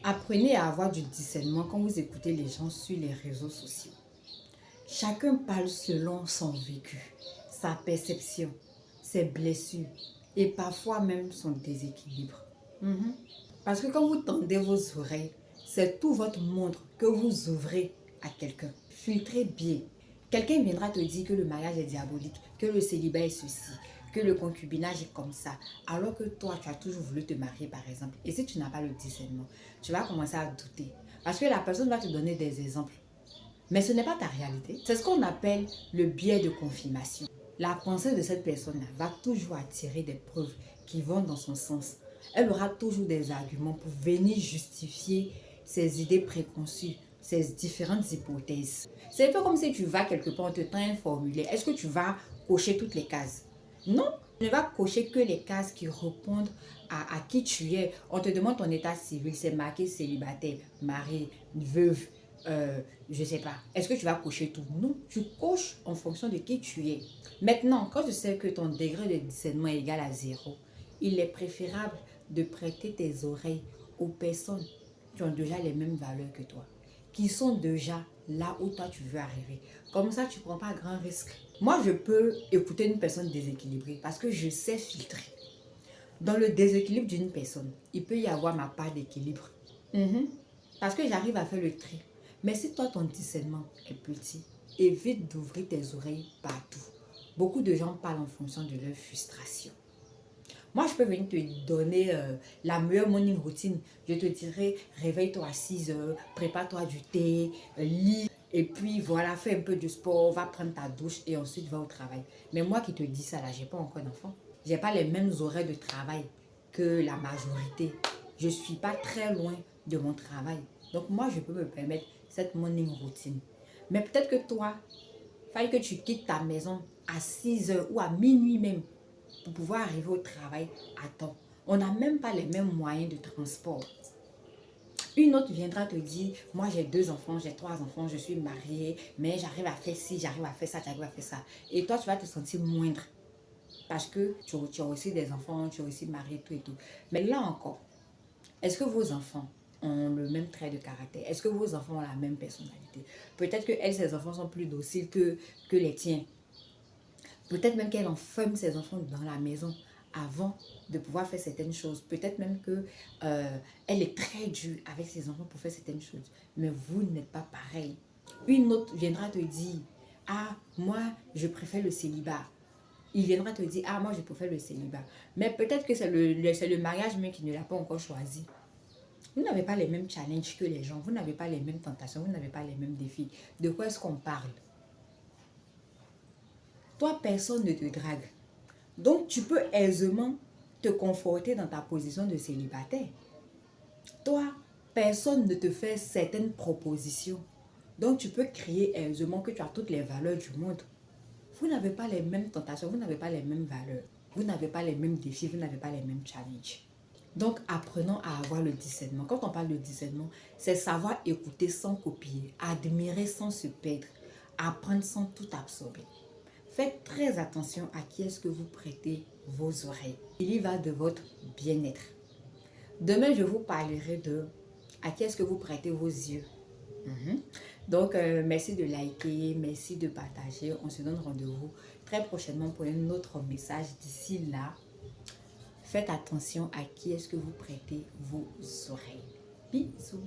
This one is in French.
Apprenez à avoir du discernement quand vous écoutez les gens sur les réseaux sociaux. Chacun parle selon son vécu, sa perception, ses blessures et parfois même son déséquilibre. Parce que quand vous tendez vos oreilles, c'est tout votre monde que vous ouvrez à quelqu'un. Filtrez bien. Quelqu'un viendra te dire que le mariage est diabolique, que le célibat est ceci, que le concubinage est comme ça, alors que toi, tu as toujours voulu te marier, par exemple. Et si tu n'as pas le discernement, tu vas commencer à douter. Parce que la personne va te donner des exemples. Mais ce n'est pas ta réalité. C'est ce qu'on appelle le biais de confirmation. La pensée de cette personne-là va toujours attirer des preuves qui vont dans son sens. Elle aura toujours des arguments pour venir justifier ses idées préconçues, ses différentes hypothèses. C'est un peu comme si tu vas quelque part, on te tend un formulaire. Est-ce que tu vas cocher toutes les cases? Non, tu ne vas cocher que les cases qui répondent à qui tu es. On te demande ton état civil, c'est marqué célibataire, marié, veuve, je ne sais pas. Est-ce que tu vas cocher tout? Non, tu coches en fonction de qui tu es. Maintenant, quand tu sais que ton degré de discernement est égal à 0, il est préférable de prêter tes oreilles aux personnes qui ont déjà les mêmes valeurs que toi, qui sont déjà là où toi tu veux arriver. Comme ça, tu ne prends pas grand risque. Moi, je peux écouter une personne déséquilibrée parce que je sais filtrer. Dans le déséquilibre d'une personne, il peut y avoir ma part d'équilibre. Parce que j'arrive à faire le tri. Mais si toi, ton discernement est petit, évite d'ouvrir tes oreilles partout. Beaucoup de gens parlent en fonction de leur frustration. Moi, je peux venir te donner la meilleure morning routine. Je te dirai, réveille-toi à 6 heures, prépare-toi du thé, lis, et puis voilà, fais un peu de sport, va prendre ta douche et ensuite va au travail. Mais moi qui te dis ça là, j'ai pas encore d'enfant. J'ai pas les mêmes horaires de travail que la majorité. Je suis pas très loin de mon travail. Donc moi, je peux me permettre cette morning routine. Mais peut-être que toi, il faille que tu quittes ta maison à 6 heures ou à minuit même pour pouvoir arriver au travail à temps. On n'a même pas les mêmes moyens de transport. Une autre viendra te dire, moi j'ai 2 enfants, j'ai 3 enfants, je suis mariée, mais j'arrive à faire ci, j'arrive à faire ça, j'arrive à faire ça. Et toi, tu vas te sentir moindre parce que tu as aussi des enfants, tu es aussi marié, tout et tout. Mais là encore, est-ce que vos enfants ont le même trait de caractère? Est-ce que vos enfants ont la même personnalité? Peut-être que elles, ses enfants sont plus dociles que les tiens. Peut-être même qu'elle enferme ses enfants dans la maison avant de pouvoir faire certaines choses. Peut-être même que elle est très dure avec ses enfants pour faire certaines choses. Mais vous n'êtes pas pareil. Une autre viendra te dire, ah, moi, je préfère le célibat. Il viendra te dire, ah, moi, je préfère le célibat. Mais peut-être que c'est le mariage même qui ne l'a pas encore choisi. Vous n'avez pas les mêmes challenges que les gens. Vous n'avez pas les mêmes tentations. Vous n'avez pas les mêmes défis. De quoi est-ce qu'on parle? Toi, personne ne te drague. Donc, tu peux aisément te conforter dans ta position de célibataire. Toi, personne ne te fait certaines propositions. Donc, tu peux crier aisément que tu as toutes les valeurs du monde. Vous n'avez pas les mêmes tentations, vous n'avez pas les mêmes valeurs. Vous n'avez pas les mêmes défis, vous n'avez pas les mêmes challenges. Donc, apprenons à avoir le discernement. Quand on parle de discernement, c'est savoir écouter sans copier, admirer sans se perdre, apprendre sans tout absorber. Faites très attention à qui est-ce que vous prêtez vos oreilles. Il y va de votre bien-être. Demain, je vous parlerai de à qui est-ce que vous prêtez vos yeux. Donc, merci de liker, merci de partager. On se donne rendez-vous très prochainement pour un autre message. D'ici là, faites attention à qui est-ce que vous prêtez vos oreilles. Bisous.